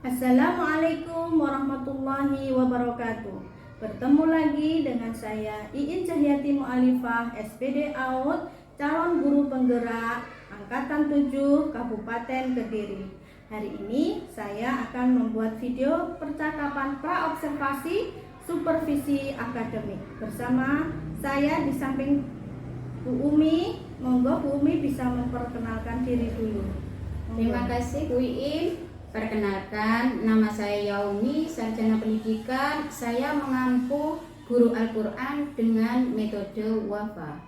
Assalamualaikum warahmatullahi wabarakatuh. Bertemu lagi dengan saya Iin Cahyati Mu'alifah SPD AUD, calon guru penggerak Angkatan 7 Kabupaten Kediri. Hari ini saya akan membuat video percakapan praobservasi supervisi akademik. Bersama saya di samping Bu Umi. Monggo Bu Umi bisa memperkenalkan diri dulu. Terima kasih Bu Iin. Perkenalkan, nama saya Yaumi, sarjana pendidikan. Saya mengampu guru Al-Quran dengan metode WAFA.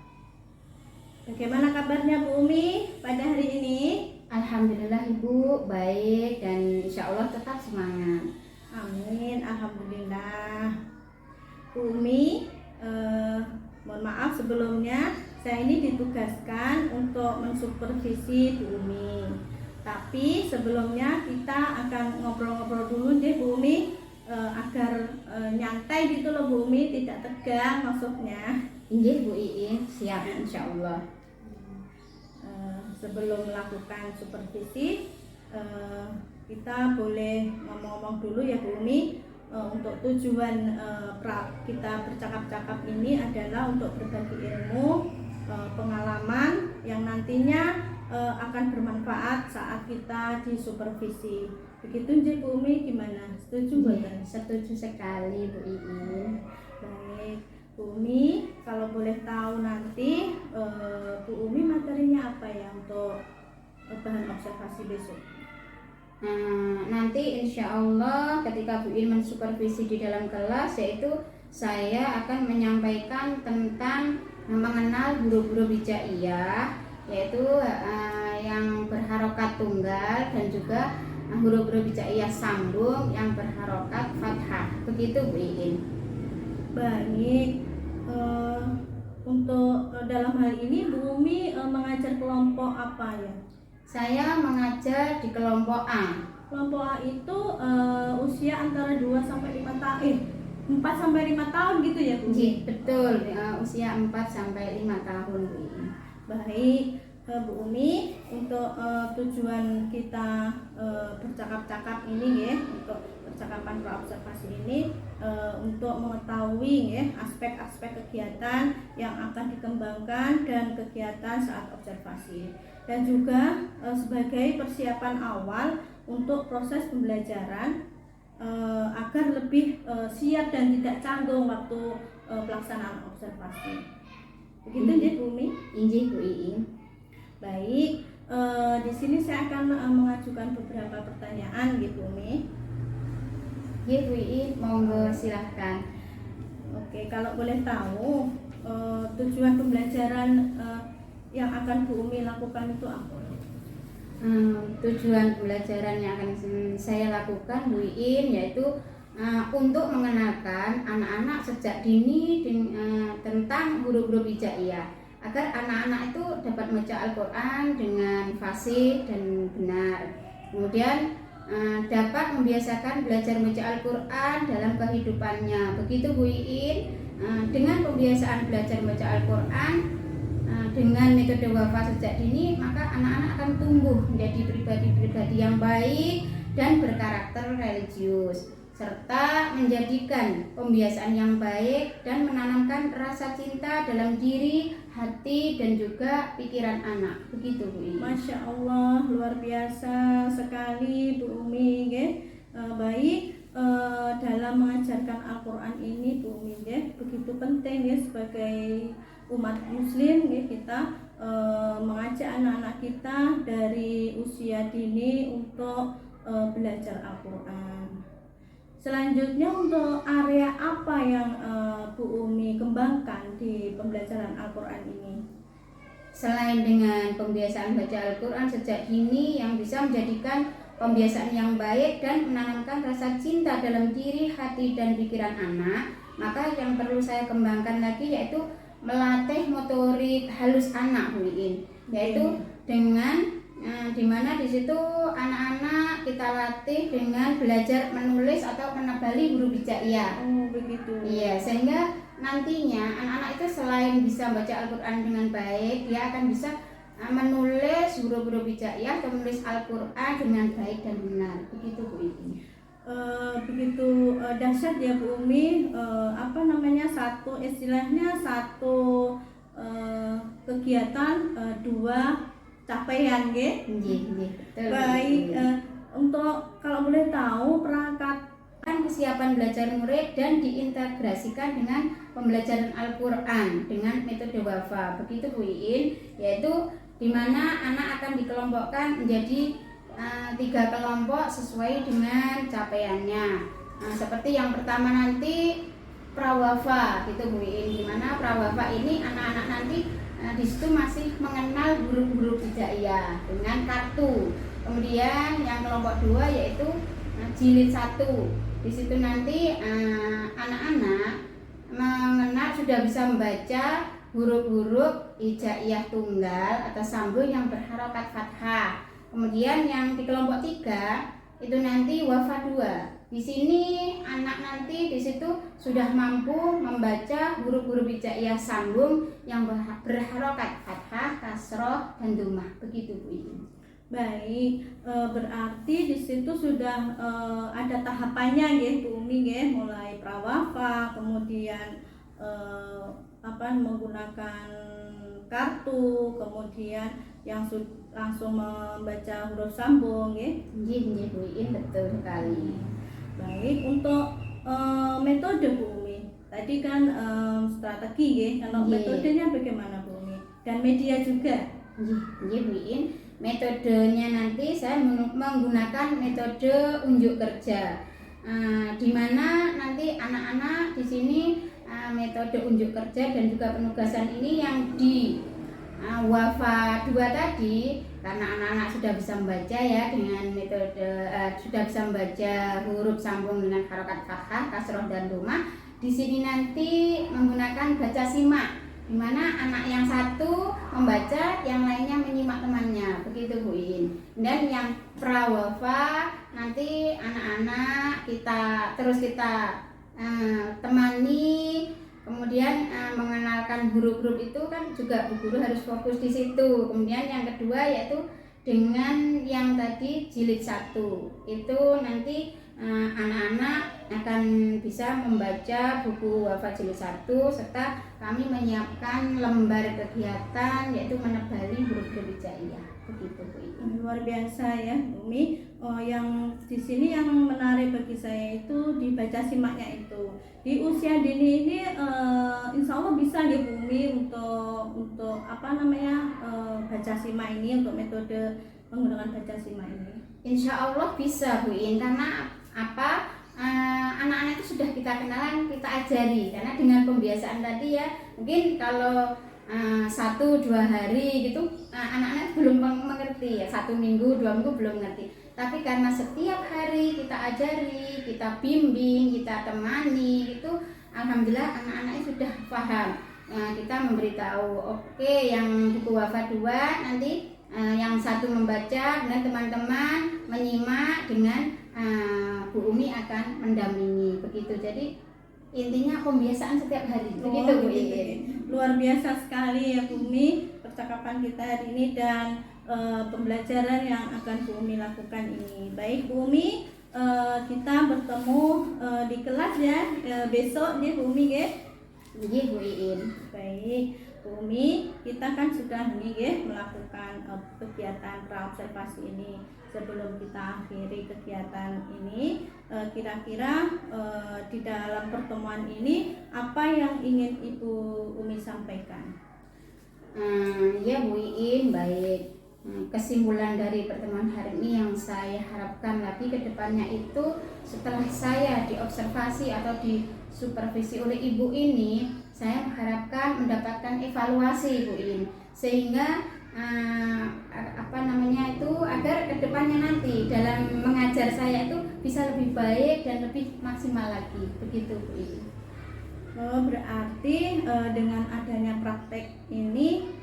Bagaimana kabarnya Bu Umi pada hari ini? Alhamdulillah Ibu, baik dan insya Allah tetap semangat. Amin, alhamdulillah. Bu Umi, mohon maaf sebelumnya saya ini ditugaskan untuk mensupervisi Bu Umi. Tapi sebelumnya kita akan ngobrol-ngobrol dulu deh Bu Umi, agar nyantai gitu loh Bu Umi, tidak tegang maksudnya. Inggih Bu Iin, siap insya Allah. Sebelum melakukan supervisi, kita boleh ngomong-ngomong dulu ya Bu Umi. Untuk tujuan kita bercakap-cakap ini adalah untuk berbagi ilmu, pengalaman yang nantinya akan bermanfaat saat kita disupervisi. Begitu nggih Bu Umi, gimana? Setuju bukan? Setuju sekali Bu Iin. Baik, Bu Umi, kalau boleh tahu nanti Bu Umi materinya apa ya untuk bahan observasi besok? Nanti insya Allah ketika Bu Iin mensupervisi di dalam kelas, yaitu saya akan menyampaikan tentang mengenal huruf-huruf hijaiyah, yaitu yang berharokat tunggal dan juga huruf-huruf hijaiyah sambung yang berharokat fathah. Begitu Bu Iin. Baik, untuk dalam hal ini Bu Umi mengajar kelompok apa ya? Saya mengajar di kelompok A. Kelompok A itu usia antara 2 sampai 5 tahun, 4 sampai 5 tahun gitu ya Bu? Betul, usia 4 sampai 5 tahun Bu Iin. Baik, Bu Umi, untuk tujuan kita bercakap-cakap ini ya, untuk percakapan praobservasi ini untuk mengetahui ya aspek-aspek kegiatan yang akan dikembangkan dan kegiatan saat observasi, dan juga sebagai persiapan awal untuk proses pembelajaran agar lebih siap dan tidak canggung waktu pelaksanaan observasi. Begitu ya Bu Umi? Injih Bu Iin. Baik, di sini saya akan mengajukan beberapa pertanyaan gitu Umi. Ya Bu Iin, monggo silahkan. Oke, kalau boleh tahu tujuan pembelajaran yang akan Bu Umi lakukan itu apa? Tujuan pembelajaran yang akan saya lakukan Bu Iin yaitu untuk mengenalkan anak-anak sejak dini tentang huruf-huruf hijaiyah, agar anak-anak itu dapat membaca Al-Quran dengan fasih dan benar. Kemudian dapat membiasakan belajar membaca Al-Quran dalam kehidupannya. Begitu Bu Iin. Dengan pembiasaan belajar membaca Al-Quran dengan metode WAFA sejak dini, maka anak-anak akan tumbuh menjadi pribadi-pribadi yang baik dan berkarakter religius, serta menjadikan pembiasaan yang baik dan menanamkan rasa cinta dalam diri, hati, dan juga pikiran anak. Begitu Bu Iin. Masya Allah, luar biasa sekali Bu Umi ya. Baik, dalam mengajarkan Al-Quran ini Bu Umi ya, begitu penting ya sebagai umat muslim ya, kita mengajak anak-anak kita dari usia dini untuk belajar Al-Quran. Selanjutnya, untuk area apa yang Bu Umi kembangkan di pembelajaran Al-Quran ini? Selain dengan pembiasaan baca Al-Quran sejak dini yang bisa menjadikan pembiasaan yang baik dan menanamkan rasa cinta dalam diri, hati, dan pikiran anak, maka yang perlu saya kembangkan lagi yaitu melatih motorik halus anak Bu Iin, yaitu dengan dimana di situ anak-anak kita latih dengan belajar menulis atau menebali huruf hijaiyah. Oh begitu. Iya, sehingga nantinya anak-anak itu selain bisa baca Al-Quran dengan baik, dia akan bisa menulis huruf-huruf hijaiyah atau menulis Al-Quran dengan baik dan benar. Begitu Bu Iin. Begitu dahsyat ya Bu Umi, satu istilahnya satu kegiatan dua capaian nggih. Betul. Baik, untuk kalau boleh tahu perangkat Kesiapan belajar murid dan diintegrasikan dengan pembelajaran Al-Quran dengan metode wafa. Begitu Bu Iin, yaitu di mana anak akan dikelompokkan menjadi 3 kelompok sesuai dengan capaiannya. Seperti yang pertama nanti prawafa gitu Bu Iin, di mana prawafa ini anak-anak nanti di situ masih mengenal huruf-huruf hijaiyah dengan kartu. Kemudian yang kelompok 2 yaitu jilid 1. Di situ nanti anak-anak mengenal sudah bisa membaca huruf-huruf hijaiyah tunggal atau sambung yang berharokat fathah. Kemudian yang di kelompok 3 itu nanti wafa 2. Di sini anak nanti di situ sudah mampu membaca huruf-huruf hijaiyah sambung yang berharokat fathah, kasroh, dan dhammah. Begitu Bu Iin. Baik, berarti di situ sudah ada tahapannya nggih Bu Umi nggih, mulai prawafa, kemudian menggunakan kartu, kemudian yang langsung membaca huruf sambung nggih. Nggih Bu Iin, betul sekali. Baik, untuk metode Bu Umi. Tadi kan strategi nggih, kalau metodenya bagaimana Bu Umi? Dan media juga. Nggih Bu Iin. Metodenya nanti saya menggunakan metode unjuk kerja, di mana nanti anak-anak di sini metode unjuk kerja dan juga penugasan ini yang di wafa 2 tadi, karena anak-anak sudah bisa membaca ya dengan metode sudah bisa membaca huruf sambung dengan harokat fathah, kasroh, dan dhammah. Di sini nanti menggunakan baca simak, di mana anak yang satu membaca, yang lainnya menyimak temannya. Begitu Bu Iin. Dan yang prawafa nanti anak-anak kita temani, kemudian mengenalkan huruf-huruf itu kan juga Bu Guru harus fokus di situ. Kemudian yang kedua yaitu dengan yang tadi jilid 1 itu nanti anak-anak akan bisa membaca buku wafa jilid 1 serta kami menyiapkan lembar kegiatan yaitu menebali huruf-huruf hijaiyah. Begitu Bu Iin. Luar biasa ya Bu Umi. Yang di sini yang menarik bagi saya itu dibaca simaknya itu. Di usia dini ini insya Allah bisa ya Bu Umi untuk baca simak ini, untuk metode menggunakan baca simak ini. Insya Allah bisa Bu Iin, karena anak-anak itu sudah kita kenalan, kita ajari, karena dengan pembiasaan tadi ya, mungkin kalau 1-2 hari gitu anak-anak belum mengerti ya, 1 minggu 2 minggu belum ngerti, tapi karena setiap hari kita ajari, kita bimbing, kita temani gitu, alhamdulillah anak-anaknya sudah paham. Kita memberitahu yang buku wafa 2 nanti yang satu membaca, dan teman-teman menyimak dengan Bu Umi akan mendampingi. Begitu. Jadi intinya pembiasaan setiap hari. Begitu Bu Iin. Luar biasa sekali ya Bu Umi percakapan kita hari ini dan pembelajaran yang akan Bu Umi lakukan ini. Baik Bu Umi, kita bertemu di kelas ya besok nih Bu Umi ya. Iya Bu Iin. Baik Bu Umi, kita kan sudah melakukan kegiatan praobservasi ini. Sebelum kita akhiri kegiatan ini, kira-kira di dalam pertemuan ini apa yang ingin Ibu Umi sampaikan? Ya Bu Iin, baik. Kesimpulan dari pertemuan hari ini yang saya harapkan lagi ke depannya itu, setelah saya diobservasi atau disupervisi oleh Ibu ini, saya mengharapkan mendapatkan evaluasi Bu Iin, sehingga agar kedepannya nanti dalam mengajar saya itu bisa lebih baik dan lebih maksimal lagi. Begitu Bu Iin. Berarti dengan adanya praktek ini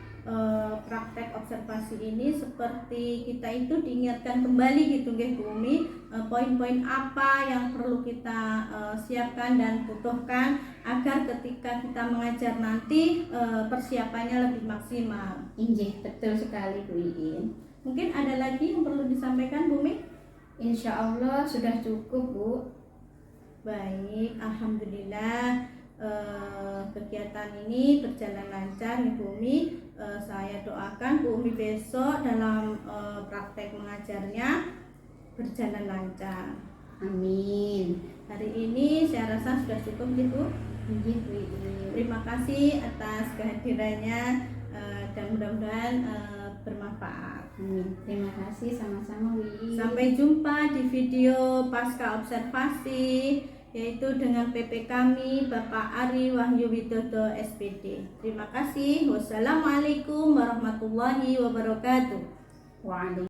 praktek observasi ini seperti kita itu diingatkan kembali gitu nggih Bu Umi, poin-poin apa yang perlu kita siapkan dan butuhkan agar ketika kita mengajar nanti persiapannya lebih maksimal. Injih, betul sekali Bu Iin. Mungkin ada lagi yang perlu disampaikan Bu Umi? Insya Allah sudah cukup Bu. Baik, alhamdulillah kegiatan ini berjalan lancar nih Bu Umi. Saya doakan Bu Umi besok dalam praktek mengajarnya berjalan lancar. Amin. Hari ini saya rasa sudah cukup gitu. Injih Bu Iin. Terima kasih atas kehadirannya dan mudah-mudahan bermanfaat. Amin. Terima kasih sama-sama Bu Iin. Sampai jumpa di video pasca observasi, yaitu dengan PP kami Bapak Ari Wahyu Widodo SPD. Terima kasih. Wassalamualaikum warahmatullahi wabarakatuh. Waalaikumsalam.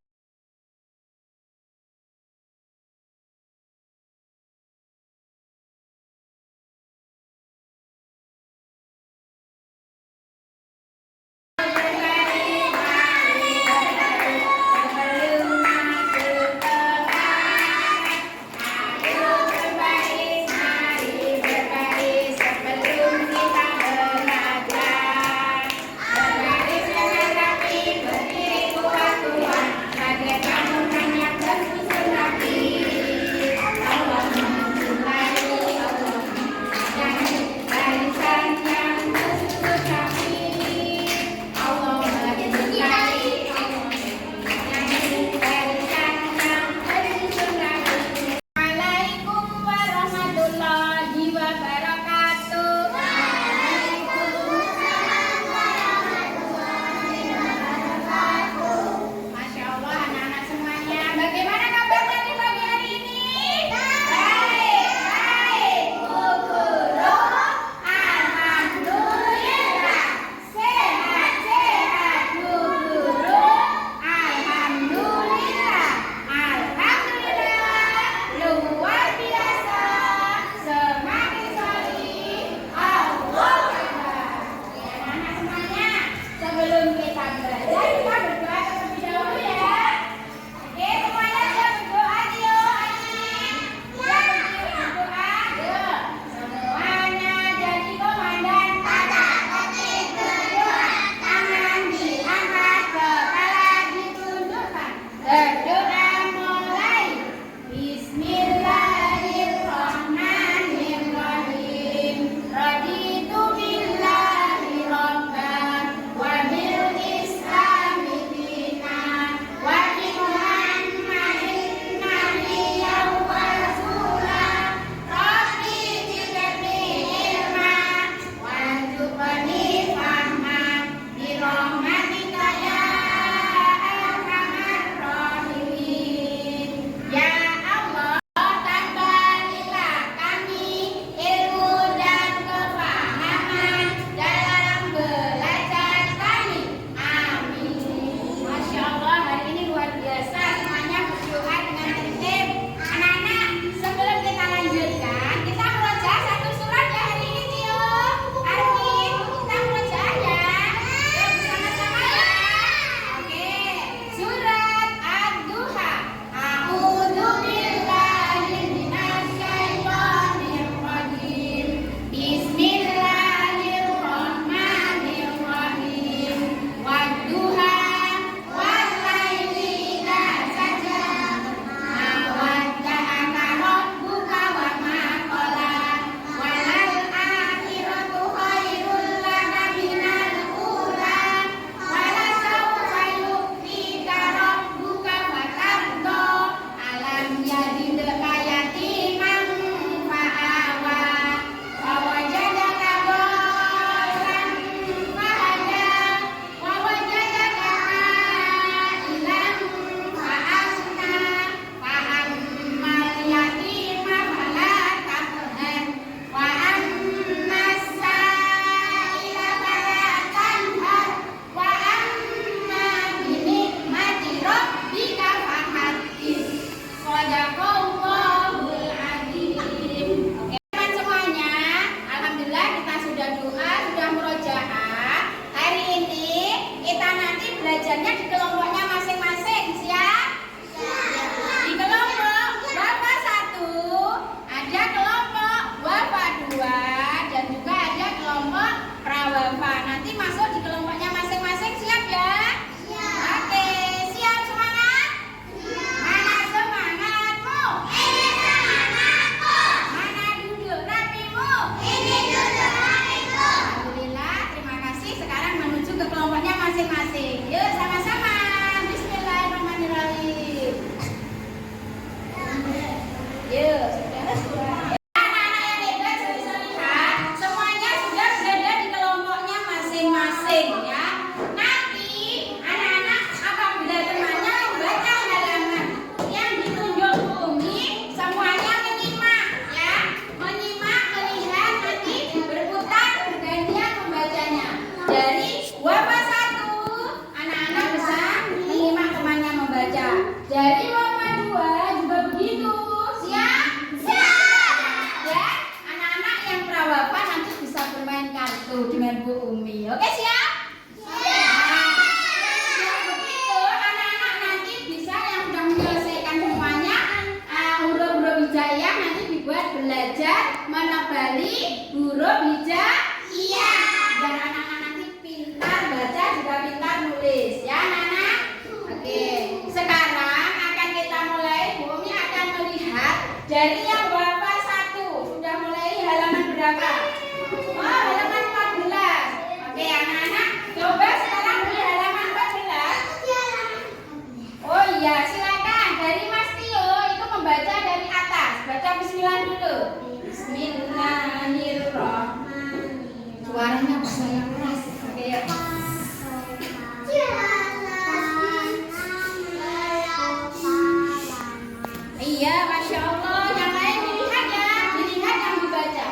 dari Wafa 1 anak-anak bisa menyimak temannya membaca. Dari Wafa 2 juga begitu. Siap? Ya, anak-anak yang prawafa nanti bisa bermain kartu dengan Bu Umi. Oke, siap? Begitu, anak-anak nanti bisa yang sudah menyelesaikan semuanya huruf-huruf hijaiyah nanti dibuat belajar menebali huruf hijaiyah. Biar anak-anak nanti pintar baca juga pintar nulis, ya anak-anak? Oke, sekarang akan kita mulai. Bu Umi akan melihat dari yang Wafa 1 sudah mulai halaman berapa? Oh, halaman 14. Oke, anak-anak coba sekarang di halaman 14. Oh iya, silakan dari Mas Tio itu membaca dari atas. Baca bismillah dulu. Bismillahirrahmanirrahim. Suaranya bisa yang keras. Oke, ya. Iya, Masya Allah. Yang lain dilihat ya. Dilihat yang dibaca.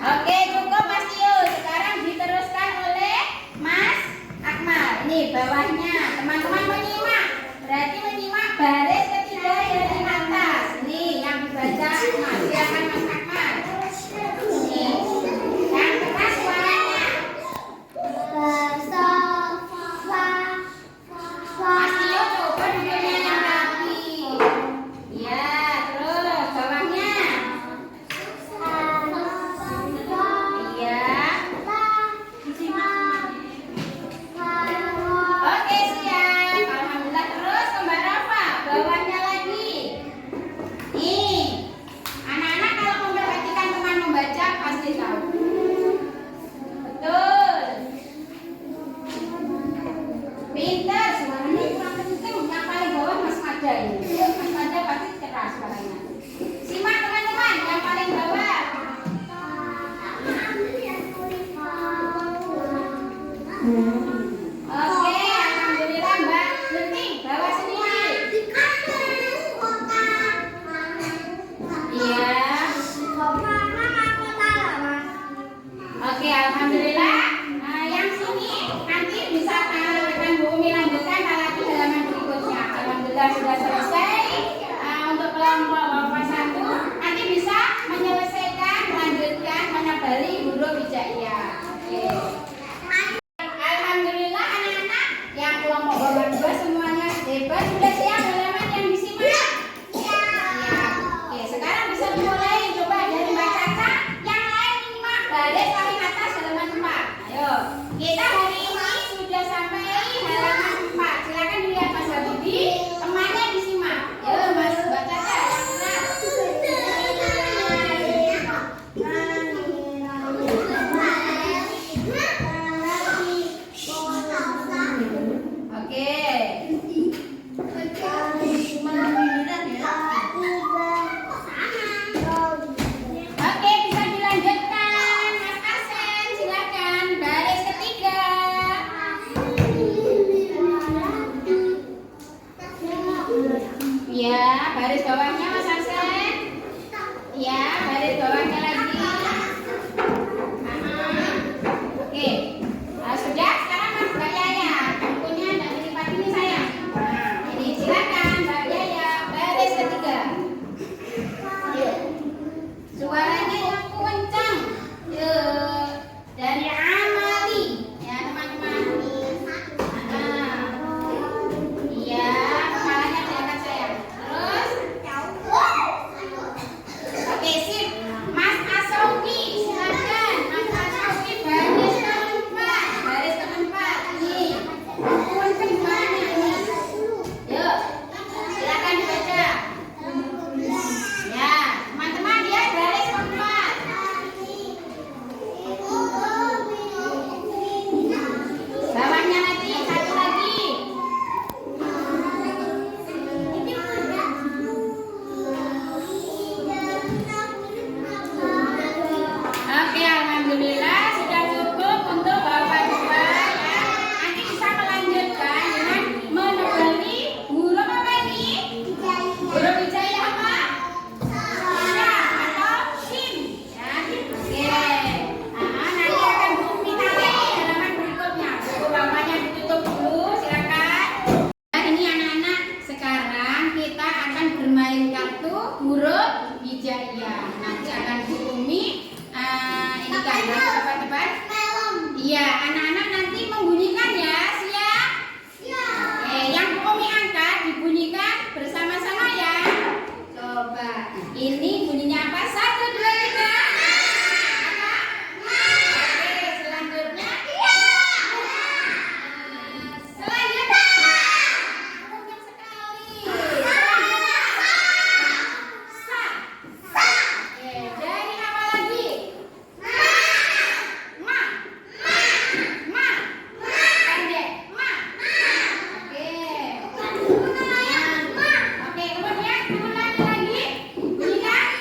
Oke, cukup Mas Tio. Sekarang diteruskan oleh Mas Akmal. Ini bawahnya. Teman-teman menyimak. Berarti menyimak baris ketiga dari atas. Ini yang dibaca Akmal. Silakan Mas Akmal. Ini. Yang keras suaranya. Mas Tio coba duduknya yang rapi. Iya, terus bawahnya. Iya. Oke, siap. Alhamdulillah. Terus ke Mbak Rafa. Bawahnya lagi. Nih. Anak-anak kalau memperhatikan teman membaca pasti tahu. Betul. Pintar, suaranya kurang kenceng. Yang paling bawah Mas Mada ini. Mas Mada pasti keras suaranya. Simak teman-teman, yang paling bawah. Oke, alhamdulillah Mbak Genting, bawa sendiri. Iya. Oke, alhamdulillah. Yang sini nanti bisa akan Bu Umi lanjutkan lagi halaman berikutnya. Alhamdulillah sudah selesai. Untuk kelompok Wafa 1 nanti bisa menyelesaikan, melanjutkan, menebali huruf hijaiyah. Oke. Alhamdulillah anak-anak yang kelompok Wafa 2 semuanya hebat. Sudah siap halaman yang disimak? Siap. Oke, sekarang bisa dimulai. Coba dari Mbak Caca. Yang lain menyimak baris paling atas halaman 4. Ayo, kita hari ini sudah sampai halaman 4. Silakan dilihat Mas Habibie, temannya disimak. Ayo Mas Mbak Caca yang benar. Oke. Oke, bisa dilanjutkan. Mas Arsen, silakan. Baris ketiga. Ya, baris bawahnya Mas Arsen. Ya, baris bawahnya lagi. Oke. Sudah, sekarang Mas Mbak Yaya. Bukunya tidak dilipat ini sayang. Ini silakan Mbak Yaya. Baris ketiga. Suaranya yang kencang. Dari amali. Ya, teman-teman. Iya, kepalanya diangkat sayang. Terus. Oke, sip. hijaiyah. Nanti akan Bu Umi ini kan cepat-cepat. Iya, anak-anak nanti membunyikan ya, siap? Oke, yang Bu Umi angkat dibunyikan bersama-sama ya. Coba, ini bunyinya apa? 1, 2, 3. Apa? Oke, selanjutnya. Selanjutnya. Banyak sekali. Sa. Oke, dari apa lagi? Ma. Ma. Pendek. Ma. Oke. Oke, kemudian diulangi lagi. Bunyikan.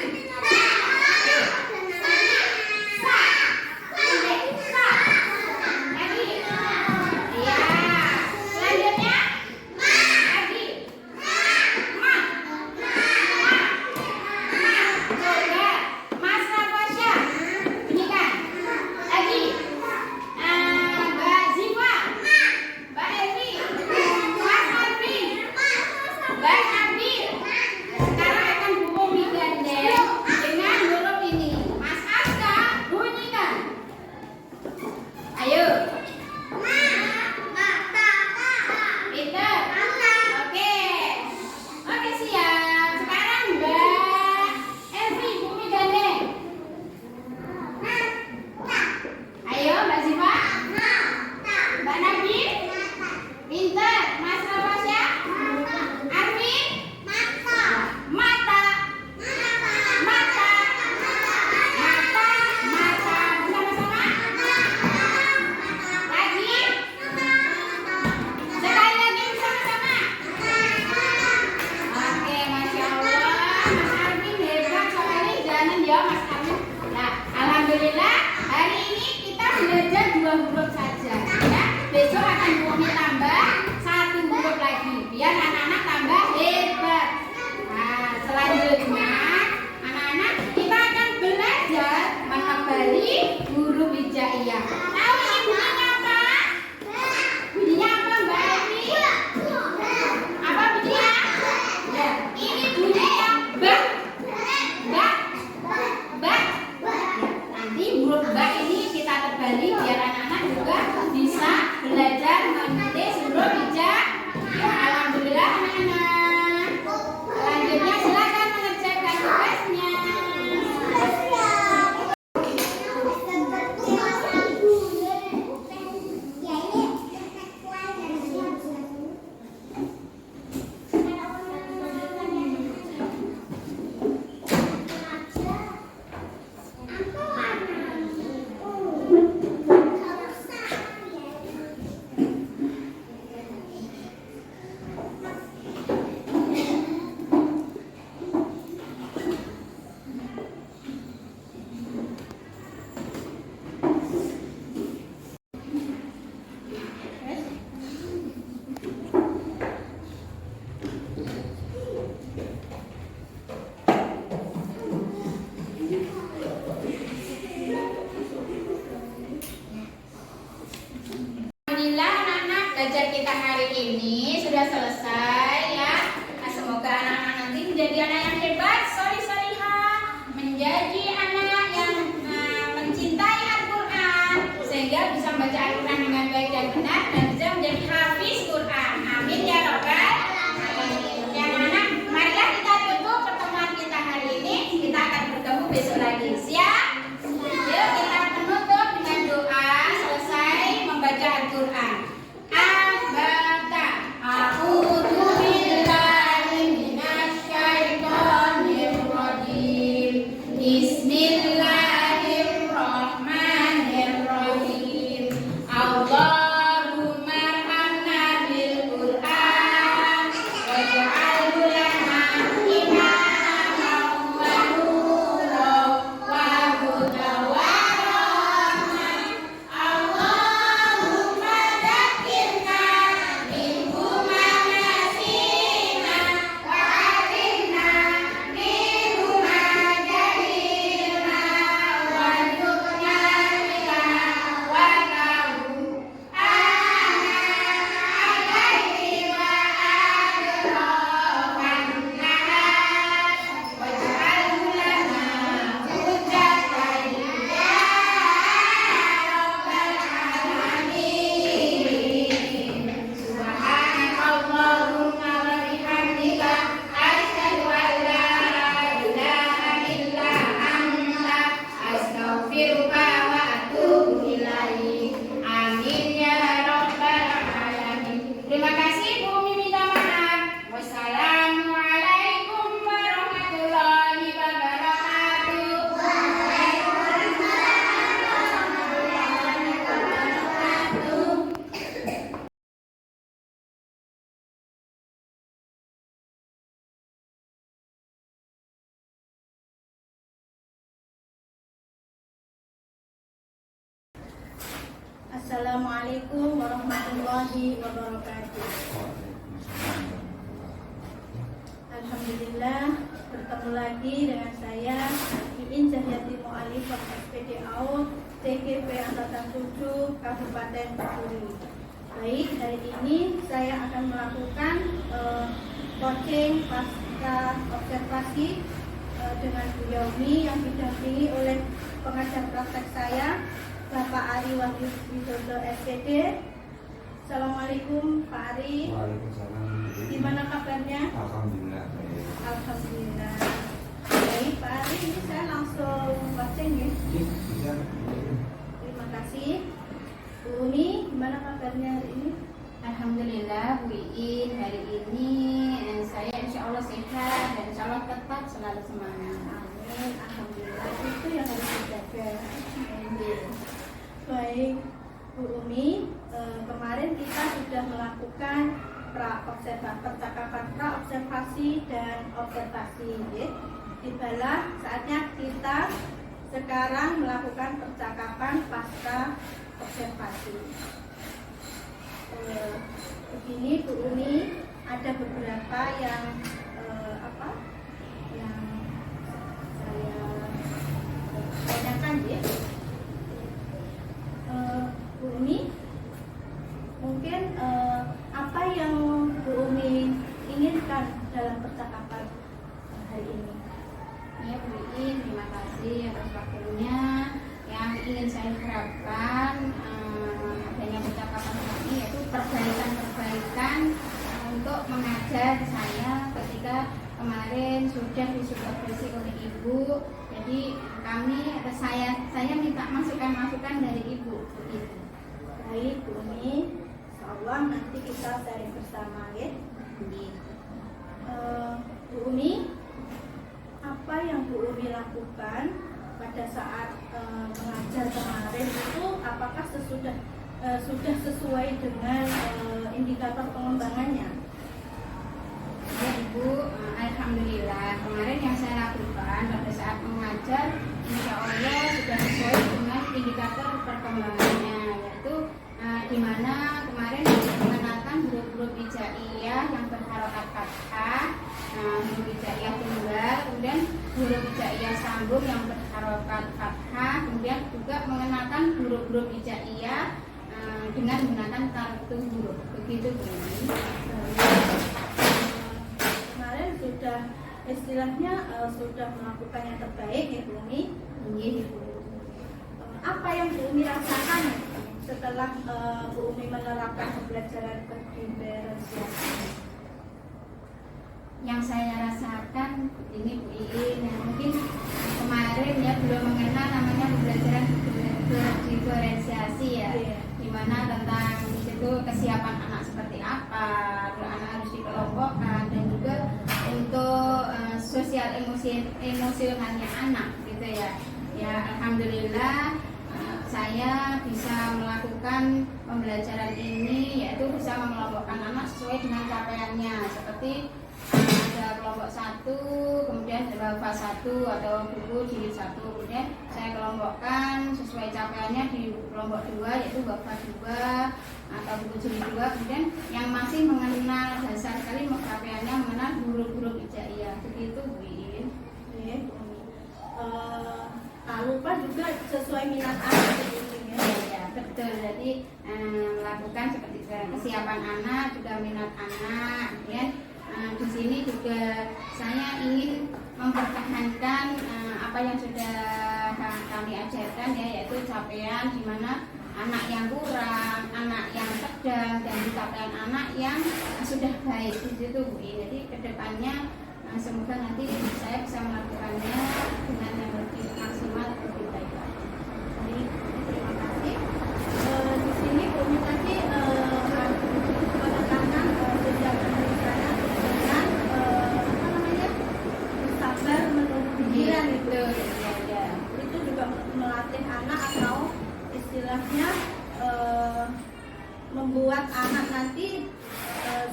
Wassalamualaikum warahmatullahi wabarakatuh. Alhamdulillah, bertemu lagi dengan saya Iin Cahyati Mu'alifah SPD AUD TKP Angkatan 7 Kabupaten Bogor. Baik, hari ini saya akan melakukan coaching pasca observasi dengan Bu Yaumi yang didampingi oleh pengajar praktek saya Bapak Ari Wahyu Widodo SPD. Assalamualaikum Pak Ari. Waalaikumsalam. Gimana kabarnya? Alhamdulillah baik. Alhamdulillah. Baik Pak Ari, ini saya langsung coaching ya. Bisa. Terima kasih. Bu Umi, gimana kabarnya hari ini? Alhamdulillah Bu Iin, hari ini saya insya Allah sehat dan insya Allah tetap selalu semangat. Amin. Alhamdulillah, itu yang harus dijaga. Amin. Baik Bu Umi, kemarin kita sudah melakukan percakapan pra-observasi dan observasi ya. Tibalah saatnya kita sekarang melakukan percakapan pasca observasi. Begini Bu Umi, ada beberapa yang yang saya tanyakan ya. Bu Umi, mungkin apa yang Bu Umi inginkan dalam percakapan hari ini? Ya Bu Iin, terima kasih atas waktunya. Yang ingin saya harapkan adanya percakapan ini yaitu perbaikan untuk mengajar saya ketika kemarin sudah disupervisi oleh Ibu. Jadi kami atau saya minta masukan dari Ibu begitu. Baik Bu Umi, insyaallah nanti kita sharing bersama ya. Bu Umi, apa yang Bu Umi lakukan pada saat mengajar kemarin itu apakah sudah sesuai dengan indikator pengembangannya? Ya Ibu, alhamdulillah kemarin yang saya lakukan pada saat mengajar insya Allah sudah sesuai dengan indikator perkembangannya, yaitu di mana kemarin mengenalkan huruf-huruf hijaiyah yang berharokat fathah, huruf hijaiyah tunggal, kemudian huruf hijaiyah sambung yang berharokat fathah, kemudian juga mengenalkan huruf-huruf hijaiyah dengan menggunakan kartu huruf. Begitu Bu. Kemarin sudah istilahnya sudah melakukan yang terbaik ya Bu Umi. Apa yang Bu Umi rasakan setelah Bu Umi menerapkan pembelajaran diferensiasi? Yang saya rasakan ini Bu Iin, mungkin kemarin ya belum mengenal namanya pembelajaran diferensiasi ya, dimana tentang di situ kesiapan anak seperti apa, anak harus dikelompokkan, dan juga untuk sosial emosionalnya anak gitu ya. Ya alhamdulillah saya bisa melakukan pembelajaran ini, yaitu bisa mengelompokkan anak sesuai dengan capaiannya, seperti ada kelompok 1, kemudian ada fase 1 atau buku jilid 1, kemudian saya kelompokkan sesuai capaiannya di kelompok 2 yaitu bapak 2 atau buku jilid 2, kemudian yang masih mengenal dasar sekali capaiannya mengenal huruf-huruf hijaiyah. Begitu Bu Iin. Tak lupa juga sesuai minat anak begitu ya. Ya, betul. Jadi melakukan seperti kesiapan anak, juga minat anak. Kemudian di sini juga saya ingin mempertahankan apa yang sudah kami ajarkan ya, yaitu capaian di mana anak yang kurang, anak yang sedang, dan capaian anak yang sudah baik di situ Bu. Jadi kedepannya semoga nanti saya bisa melakukannya dengan yang lebih maksimal, lebih baik lagi. Baik, terima kasih. Di sini Bu Umi tadi menekankan sejak pembelajaran dengan sabar menunggu pikiran itu. Ya. Itu juga melatih anak atau istilahnya membuat anak nanti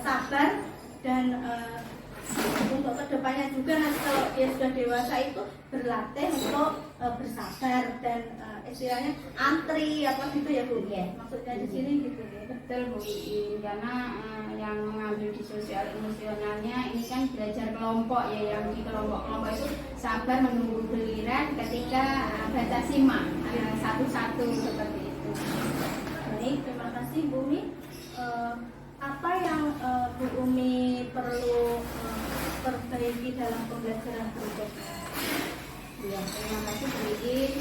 sabar dan untuk kedepannya juga nanti kalau dia sudah dewasa itu berlatih untuk bersabar dan istilahnya antri apa gitu ya Bu. Iya. Maksudnya di sini gitu ya. Betul Bu Iin, karena yang mengambil di sosial emosionalnya ini kan belajar kelompok ya, yang di kelompok-kelompok itu sabar menunggu giliran ketika baca simak satu-satu seperti itu. Baik, terima kasih Bu Umi. Apa yang Bu Umi perlu perbaiki dalam pembelajaran berikutnya? Ya, terima kasih Bu Iin.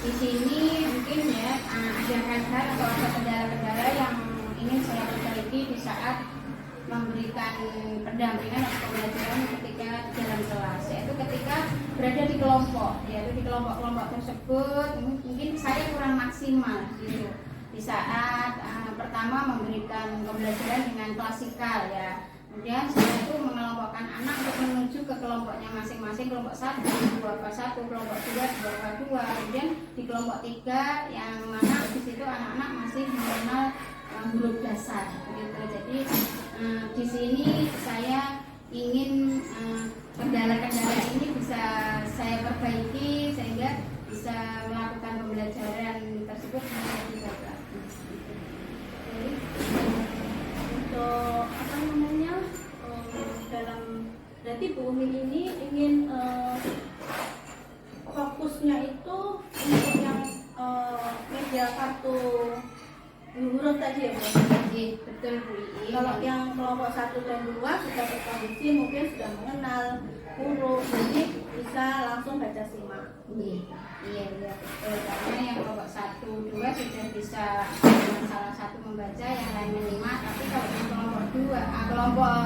Di sini mungkin ya ada hal-hal atau ada kendala-kendala yang ingin saya perbaiki di saat memberikan pendampingan atau pembelajaran ketika di dalam kelas, yaitu ketika berada di kelompok, yaitu di kelompok-kelompok tersebut mungkin saya kurang maksimal gitu di saat pertama memberikan pembelajaran dengan klasikal ya. Kemudian saya itu mengelompokkan anak untuk menuju ke kelompoknya masing-masing, kelompok 1, 2 kelompok 2, 2 kemudian di kelompok 3 yang mana di situ anak-anak masih mengenal huruf dasar gitu. Jadi di sini saya ingin kendala-kendala ini bisa saya perbaiki sehingga bisa melakukan pembelajaran tersebut menjadi baik. Untuk apa namanya dalam berarti Bu Umi ini ingin fokusnya itu untuk yang media kartu huruf tadi ya Bu. Iya, betul Bu Iin. Kalau yang kelompok 1 dan 2 sudah berkondisi mungkin sudah mengenal huruf, jadi bisa langsung baca simak. Iya betul. Karena yang kelompok 1, 2 sudah bisa dengan salah satu membaca, yang lain menyimak. Tapi kalau yang kelompok 2, kelompok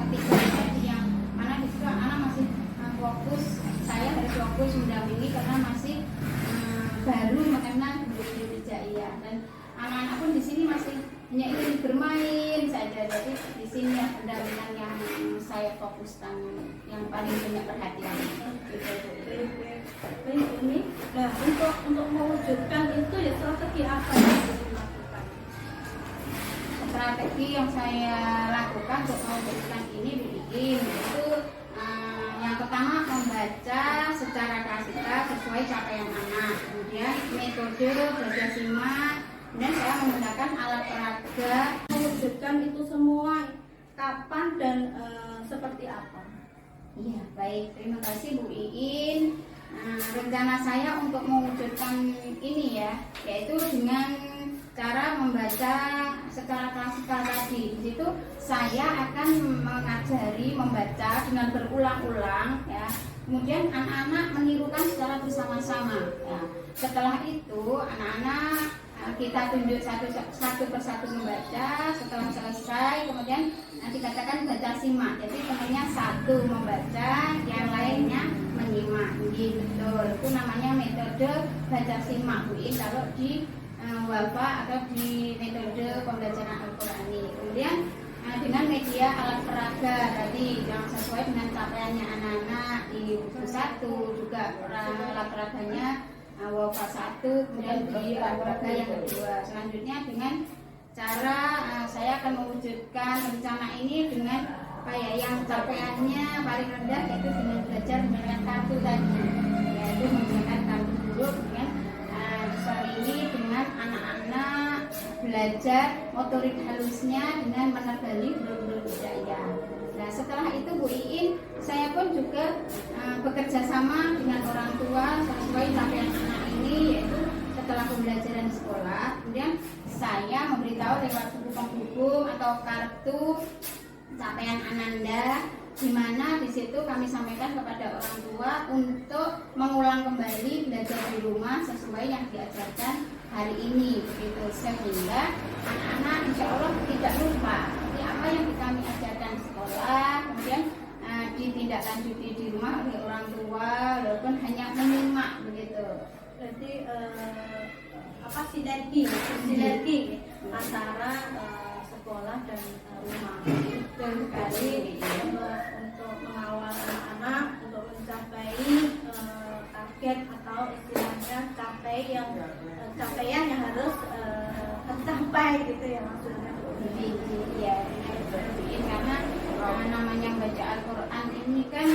ketiga tadi yang mana di situ anak masih fokus, saya harus fokus mendampingi karena masih baru mengenal huruf hijaiyah, dan anak-anak pun di sini masih hanya ingin bermain saja. Jadi di sini ya pendampingan yang saya fokuskan, yang paling banyak perhatian. Baik ini. Nah, untuk mewujudkan itu ya strategi apa yang harus dilakukan? Strategi yang saya lakukan untuk mewujudkan ini Bu Iin itu yang pertama membaca secara klasikal sesuai capaian anak. Kemudian metode belajar simak. Kemudian saya menggunakan alat peraga. Mewujudkan itu semua kapan dan seperti apa? Iya, baik. Terima kasih Bu Iin. Rencana saya untuk mewujudkan ini ya, yaitu dengan cara membaca secara klasikal tadi. Di situ saya akan mengajari membaca dengan berulang-ulang ya. Kemudian anak-anak menirukan secara bersama-sama. Ya. Setelah itu anak-anak kita tunjuk satu persatu membaca. Setelah selesai kemudian dikatakan baca simak. Jadi temannya satu membaca, yang lainnya menyimak. Betul. Itu namanya metode baca simak Bu Iin kalau di Wafa atau di metode pembelajaran Al-Qur'an ini. Kemudian dengan media alat peraga tadi yang sesuai dengan capaiannya anak-anak di buku 1, juga alat peraganya Wafa 1, kemudian di alat peraga yang kedua. Selanjutnya dengan cara saya akan mewujudkan rencana ini dengan kayak yang capaiannya paling rendah, yaitu dengan belajar menggunakan kartu tadi, yaitu menggunakan kartu huruf. Dengan ini dengan anak-anak belajar motorik halusnya dengan menebali huruf-huruf hijaiyah. Nah, setelah itu Bu Iin, saya pun juga bekerja sama dengan orang tua sesuai capaian anak ini, yaitu setelah pembelajaran di sekolah, kemudian saya memberitahu lewat buku penghubung atau kartu capaian Ananda, di mana di situ kami sampaikan kepada orang tua untuk mengulang kembali belajar di rumah sesuai yang diajarkan hari ini, begitu, sehingga anak-anak insya Allah tidak lupa apa yang kami ajarkan di sekolah, kemudian ditindaklanjuti di rumah oleh orang tua walaupun hanya menyimak begitu. Berarti sinergi antara sekolah dan rumah. Dan sekali untuk mengawal anak-anak untuk mencapai target atau istilahnya capaian yang harus tercapai gitu ya maksudnya. Ya, karena namanya baca Al-Quran ini kan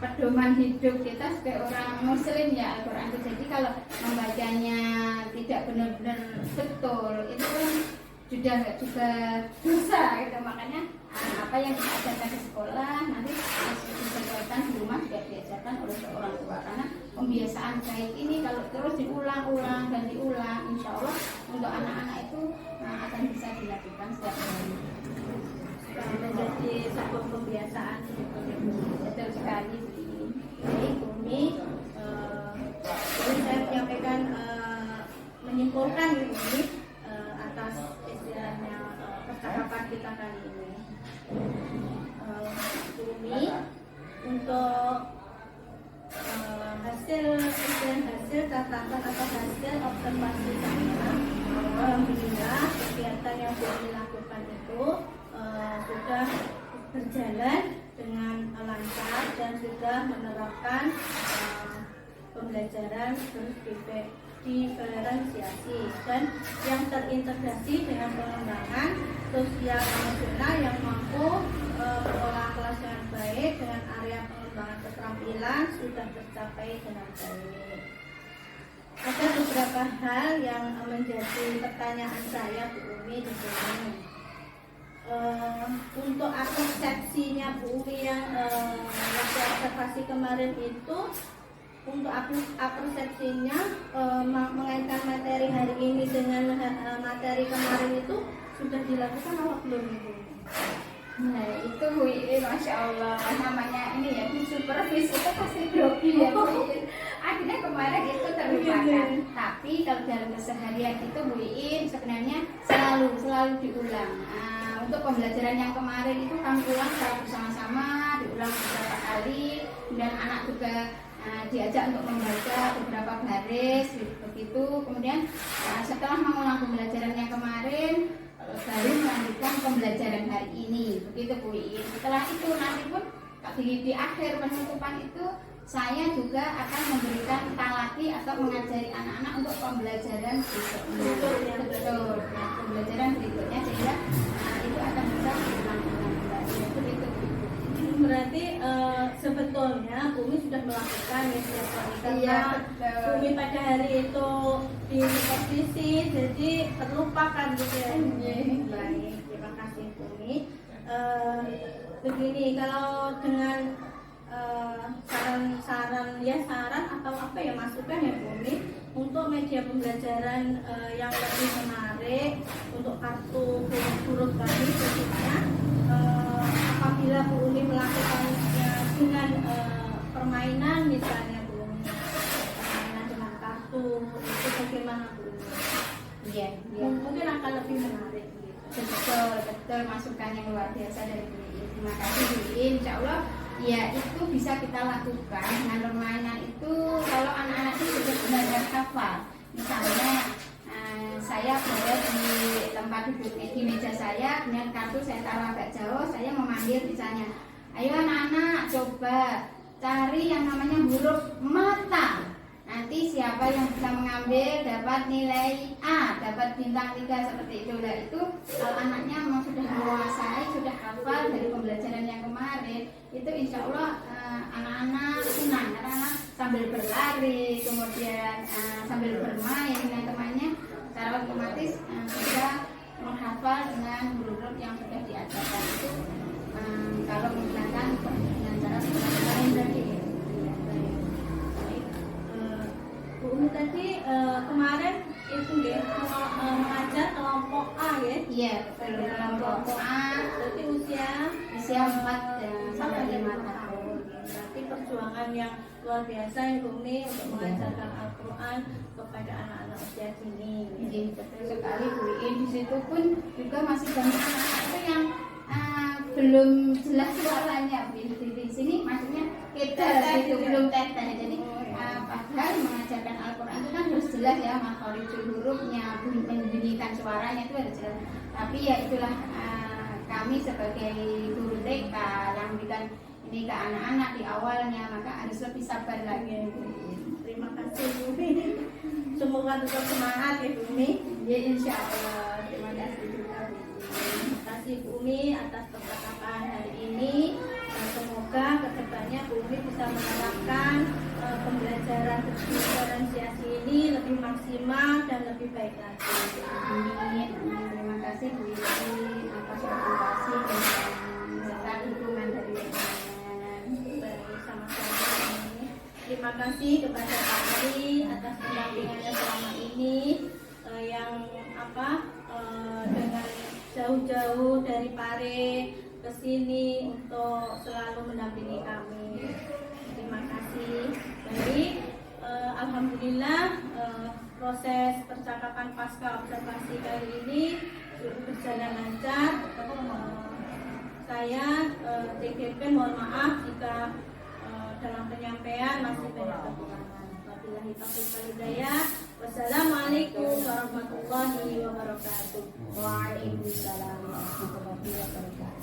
pedoman hidup kita sebagai orang muslim ya Al-Quran itu. Jadi kalau membacanya tidak benar-benar betul itu kan juga dosa gitu. Makanya apa yang kita ajarkan di sekolah nanti disesuaikan di rumah juga diajarkan oleh seorang tua, karena pembiasaan baik ini kalau terus diulang-ulang dan diulang, insya Allah untuk anak-anak itu akan bisa dilakukan setiap hari. Menjadi sebuah kebiasaan. Betul sekali. Baik Umi, ini saya menyampaikan menyimpulkan ini atas istilahnya percakapan kita kali ini. Umi, untuk hasil catatan atau hasil observasi saya, alhamdulillah kegiatan yang Umi lakukan itu sudah berjalan dengan lancar dan sudah menerapkan pembelajaran diferensiasi dan yang terintegrasi dengan pengembangan sosial emosional yang mampu mengelola kelas dengan baik dengan area pengembangan keterampilan sudah tercapai dengan baik. Ada beberapa hal yang menjadi pertanyaan saya Bu Umi di sini. Untuk persepsinya Bu Umi yang waktu observasi kemarin itu, untuk persepsinya mengaitkan materi hari ini dengan materi kemarin itu sudah dilakukan atau belum Ibu? Nah itu Bu Iin, Masya Allah, namanya ini ya supervisi itu pasti grogi ya Bu Iin. Akhirnya kemarin itu terlupakan. Tapi kalau dalam keseharian itu Bu Iin sebenarnya selalu diulang. Untuk pembelajaran yang kemarin itu kami ulang secara bersama-sama, diulang beberapa kali, dan anak juga diajak untuk membaca beberapa baris begitu. Kemudian setelah mengulang pembelajaran yang kemarin baru melanjutkan pembelajaran hari ini, begitu Bu Iin. Setelah itu nanti pun di akhir penutupan itu saya juga akan memberikan talaki atau mengajari anak-anak untuk pembelajaran berikutnya. Betul, nah, pembelajaran berikutnya sehingga itu akan bisa diulang-ulang kembali. Begitu. Berarti sebetulnya Bumi sudah melakukan ya setiap hari karena Bumi pada hari itu di posisi jadi terlupakan gitu ya. Baik, terima kasih Bumi. Begini, kalau dengan saran atau apa ya masukan ya Bumi untuk media pembelajaran yang lebih menarik untuk kartu huruf tadi khususnya, apabila Bu Umi melakukannya dengan permainan misalnya Bu Umi, permainan dengan kartu itu bagaimana Bu Umi? Iya. Mungkin akan lebih menarik gitu. Betul masukan yang luar biasa dari Bu Iin. Terima kasih Bu Iin. Insya Allah ya itu bisa kita lakukan dengan permainan itu kalau anak-anak itu sudah benar-benar hafal. Misalnya saya berada di tempat duduk di meja saya, dengan kartu saya taruh agak jauh, saya memanggil misalnya, ayo anak-anak coba cari yang namanya huruf mata. Nanti siapa yang bisa mengambil dapat nilai A, dapat bintang 3 seperti itu. Nah itu kalau anaknya memang sudah menguasai, sudah hafal dari pembelajaran yang kemarin, itu insya Allah anak-anak senang karena sambil berlari, kemudian sambil bermain dengan temannya, secara otomatis bisa menghafal dengan huruf yang sudah diajarkan itu kalau menggunakan dengan cara lain tadi. Bu Umi tadi kemarin itu ya mengajar kelompok A ya? Iya, kelompok A. Berarti usia 4 sampai 5 tahun. Berarti perjuangan yang luar biasa ya Bu Umi untuk mengajarkan Al-Quran kepada anak-anak usia dini. Jadi betul sekali Bu Iin. Di situ pun juga masih banyak anak-anak itu yang belum jelas suaranya. Di sini maksudnya kita itu belum teteh. Jadi padahal mengajarkan Al-Quran itu kan harus jelas ya, makhorijul hurufnya, membunyikan suaranya itu harus jelas. Tapi ya itulah kami sebagai guru TK yang memberikan ini ke anak-anak di awalnya, maka harus lebih sabar lagi. Terima kasih Bu Umi. Semoga tetap semangat ya Bu Umi. Ya insya Allah. Terima kasih juga Bu Umi. Terima kasih Bu Umi atas percakapan hari ini. Dan semoga kedepannya Bu Umi ini bisa menerapkan pembelajaran diferensiasi ini lebih maksimal dan lebih baik lagi. Amin. Terima kasih Bu Iin atas motivasi dan serta dukungan dari Baik, sama-sama. Terima kasih kepada Pak Ari atas pendampingannya selama ini yang dengan jauh-jauh dari Pare ke sini untuk selalu mendampingi kami. Terima kasih. Baik, alhamdulillah proses percakapan pasca observasi kali ini berjalan lancar. Saya TGP mohon maaf jika dalam penyampaian masih banyak kekurangan. Wabillahi taufiq wal hidayah. Wassalamualaikum warahmatullahi wabarakatuh. Waalaikumsalam warahmatullahi wabarakatuh.